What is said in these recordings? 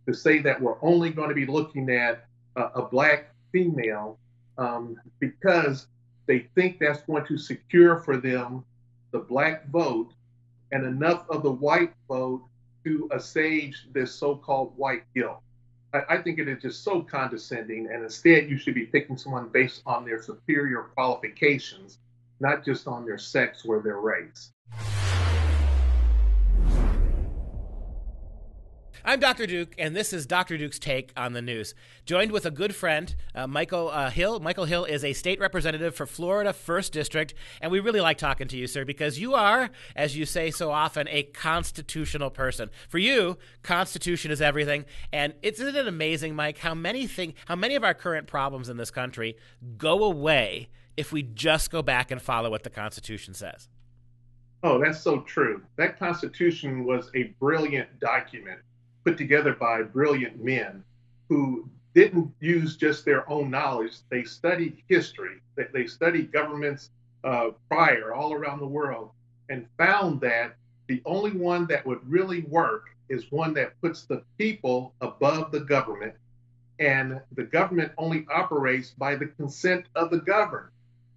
to say that we're only going to be looking at a black female because they think that's going to secure for them the black vote and enough of the white vote to assuage this so-called white guilt. I think it is just so condescending, and instead you should be picking someone based on their superior qualifications, not just on their sex or their race. I'm Dr. Duke, and this is Dr. Duke's Take on the News. Joined with a good friend, Michael Hill. Michael Hill is a state representative for Florida 1st District, and we really like talking to you, sir, because you are, as you say so often, a constitutional person. For you, Constitution is everything, and isn't it amazing, Mike, how many of our current problems in this country go away if we just go back and follow what the Constitution says? Oh, that's so true. That Constitution was a brilliant document put together by brilliant men who didn't use just their own knowledge. They studied history, they studied governments prior all around the world, and found that the only one that would really work is one that puts the people above the government, and the government only operates by the consent of the governed.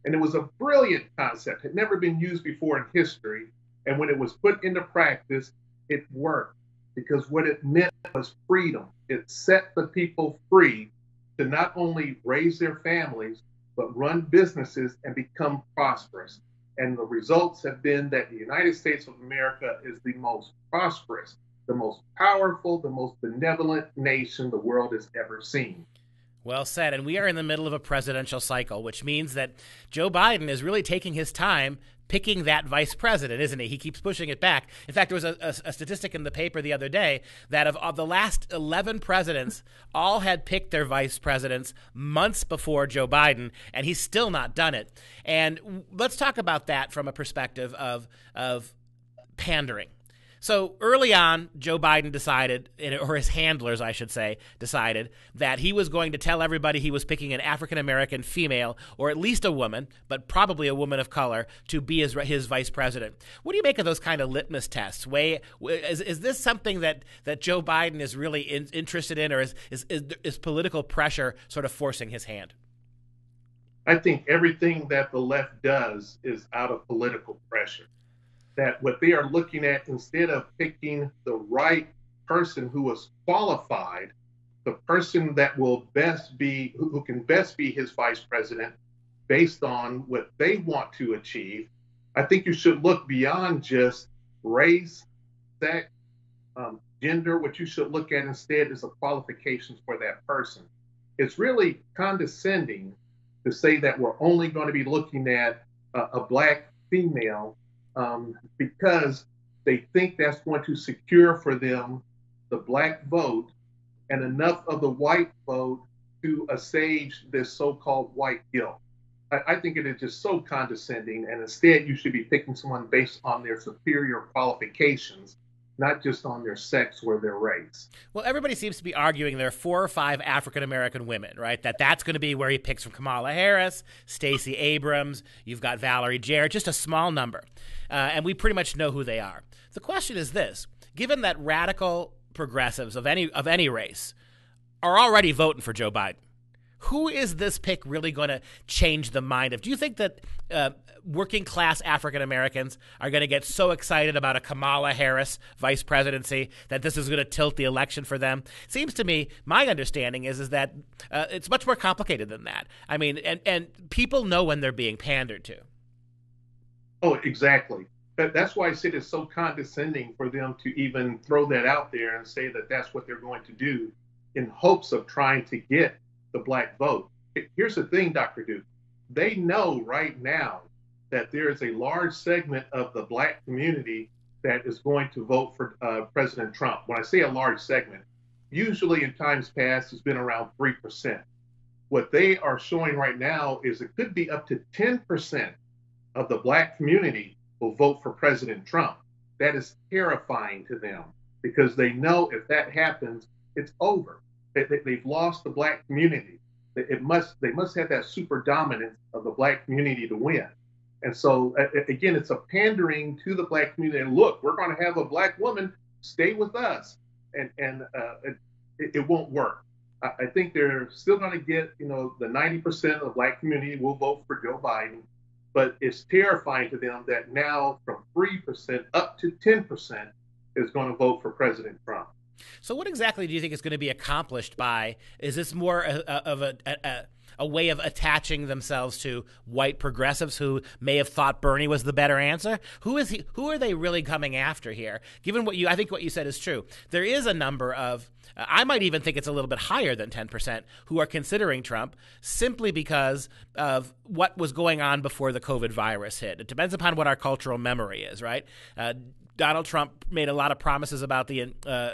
And it was a brilliant concept, had never been used before in history. And when it was put into practice, it worked, because what it meant was freedom. It set the people free to not only raise their families, but run businesses and become prosperous. And the results have been that the United States of America is the most prosperous, the most powerful, the most benevolent nation the world has ever seen. Well said. And we are in the middle of a presidential cycle, which means that Joe Biden is really taking his time picking that vice president, isn't he? He keeps pushing it back. In fact, there was a statistic in the paper the other day that of the last 11 presidents, all had picked their vice presidents months before Joe Biden, and he's still not done it. And let's talk about that from a perspective of pandering. So early on, Joe Biden decided, or his handlers, I should say, decided that he was going to tell everybody he was picking an African-American female, or at least a woman, but probably a woman of color, to be his vice president. What do you make of those kind of litmus tests? Is this something that Joe Biden is really interested in, or is political pressure sort of forcing his hand? I think everything that the left does is out of political pressure. That what they are looking at, instead of picking the right person who is qualified, the person that will best be, who can best be his vice president based on what they want to achieve, I think you should look beyond just race, sex, gender. What you should look at instead is the qualifications for that person. It's really condescending to say that we're only going to be looking at a black female because they think that's going to secure for them the black vote and enough of the white vote to assuage this so-called white guilt. I think it is just so condescending, and instead you should be picking someone based on their superior qualifications, not just on their sex or their race. Well, everybody seems to be arguing there are 4 or 5 African-American women, right? That's going to be where he picks from. Kamala Harris, Stacey Abrams, you've got Valerie Jarrett, just a small number. And we pretty much know who they are. The question is this: given that radical progressives of any race are already voting for Joe Biden, who is this pick really going to change the mind of? Do you think that working class African Americans are going to get so excited about a Kamala Harris vice presidency that this is going to tilt the election for them? It seems to me, my understanding is that it's much more complicated than that. I mean, and people know when they're being pandered to. Oh, exactly. That's why I said it's so condescending for them to even throw that out there and say that that's what they're going to do in hopes of trying to get the black vote. Here's the thing, Dr. Duke. They know right now that there is a large segment of the black community that is going to vote for President Trump. When I say a large segment, usually in times past, it's been around 3%. What they are showing right now is it could be up to 10% of the black community will vote for President Trump. That is terrifying to them, because they know if that happens, it's over. They've lost the black community. They must have that super dominance of the black community to win. And so, again, it's a pandering to the black community. And look, we're going to have a black woman stay with us. And it won't work. I think they're still going to get, the 90% of the black community will vote for Joe Biden, but it's terrifying to them that now from 3% up to 10% is going to vote for President Trump. So, what exactly do you think is going to be accomplished by? Is this more of a way of attaching themselves to white progressives who may have thought Bernie was the better answer? Who is he? Who are they really coming after here? Given I think what you said is true. There is a number of, I might even think it's a little bit higher than 10%, who are considering Trump simply because of what was going on before the COVID virus hit. It depends upon what our cultural memory is, right? Donald Trump made a lot of promises about the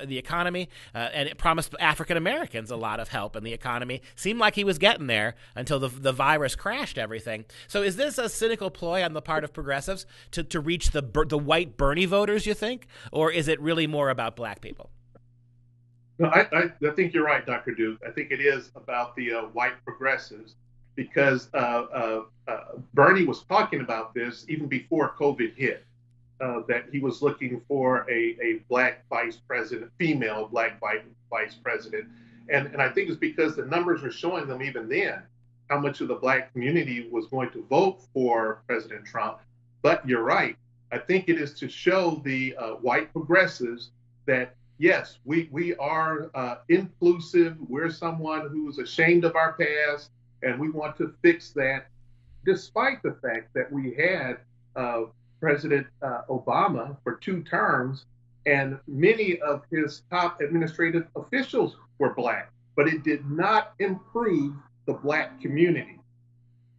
economy, and it promised African Americans a lot of help in the economy. Seemed like he was getting there until the virus crashed everything. So is this a cynical ploy on the part of progressives to reach the white Bernie voters, you think? Or is it really more about black people? No, I think you're right, Dr. Duke. I think it is about the white progressives because Bernie was talking about this even before COVID hit. That he was looking for a black vice president, female black vice president. And I think it's because the numbers were showing them even then how much of the black community was going to vote for President Trump. But you're right. I think it is to show the white progressives that, yes, we are inclusive. We're someone who's ashamed of our past, and we want to fix that, despite the fact that we had President Obama for 2 terms, and many of his top administrative officials were black, but it did not improve the black community.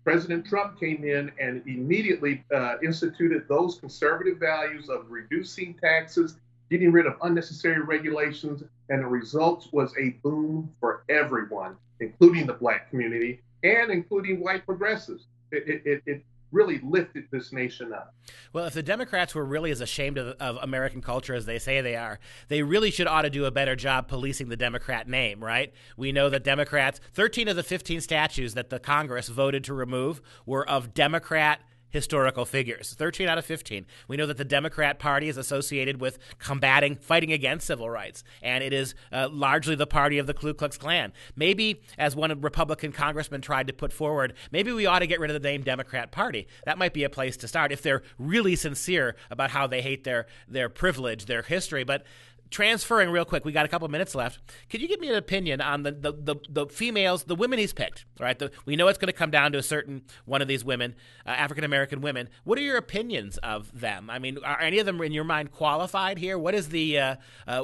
President Trump came in and immediately instituted those conservative values of reducing taxes, getting rid of unnecessary regulations, and the result was a boom for everyone, including the black community and including white progressives. It really lifted this nation up. Well, if the Democrats were really as ashamed of American culture as they say they are, they really ought to do a better job policing the Democrat name, right? We know that Democrats, 13 of the 15 statues that the Congress voted to remove were of Democrat historical figures, 13 out of 15. We know that the Democrat Party is associated with fighting against civil rights, and it is largely the party of the Ku Klux Klan. Maybe, as one Republican congressman tried to put forward, maybe we ought to get rid of the name Democrat Party. That might be a place to start if they're really sincere about how they hate their privilege, their history. But transferring real quick, we got a couple minutes left. Could you give me an opinion on the females, the women he's picked? Right, we know it's going to come down to a certain one of these women, African American women. What are your opinions of them? I mean, are any of them in your mind qualified here? What is the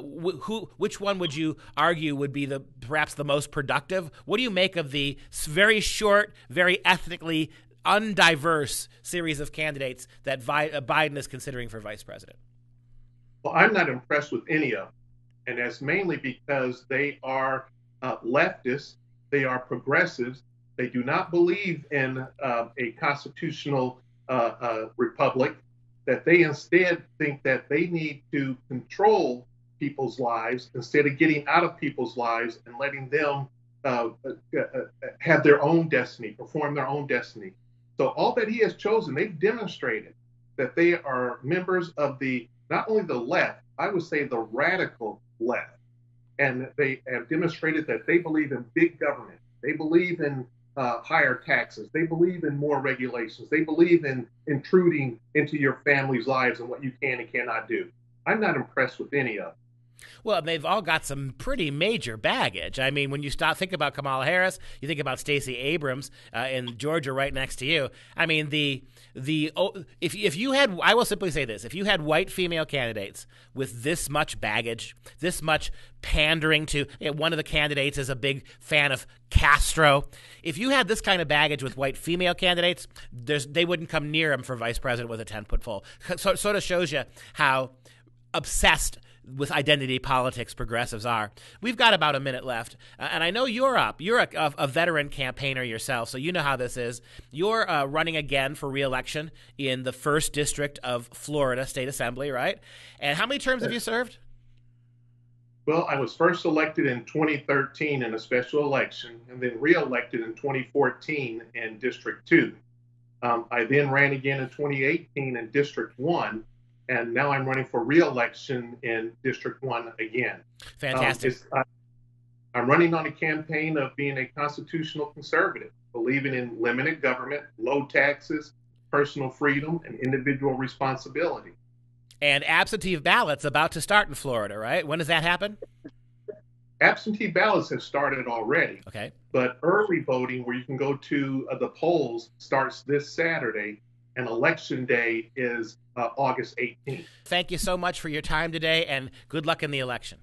which one would you argue would be perhaps the most productive? What do you make of the very short, very ethnically undiverse series of candidates that Biden is considering for vice president? Well, I'm not impressed with any of them. And that's mainly because they are leftists, they are progressives, they do not believe in a constitutional republic, that they instead think that they need to control people's lives instead of getting out of people's lives and letting them have their own destiny, perform their own destiny. So all that he has chosen, they've demonstrated that they are members of not only the left, I would say the radical left. And they have demonstrated that they believe in big government. They believe in higher taxes. They believe in more regulations. They believe in intruding into your family's lives and what you can and cannot do. I'm not impressed with any of them. Well, they've all got some pretty major baggage. I mean, when you think about Kamala Harris, you think about Stacey Abrams in Georgia right next to you. I mean, if you had, I will simply say this, if you had white female candidates with this much baggage, this much pandering to, one of the candidates is a big fan of Castro. If you had this kind of baggage with white female candidates, they wouldn't come near him for vice president with a 10-foot pole. So it sort of shows you how obsessed with identity politics progressives are. We've got about a minute left, and I know you're up. You're a veteran campaigner yourself, so you know how this is. You're running again for re-election in the 1st District of Florida State Assembly, right? And how many terms have you served? Well, I was first elected in 2013 in a special election, and then re-elected in 2014 in District 2. I then ran again in 2018 in District 1, and now I'm running for re-election in District 1 again. Fantastic. I'm running on a campaign of being a constitutional conservative, believing in limited government, low taxes, personal freedom, and individual responsibility. And absentee ballots about to start in Florida, right? When does that happen? Absentee ballots have started already, Okay. but early voting, where you can go to the polls, starts this Saturday, and election day is August 18th. Thank you so much for your time today, and good luck in the election.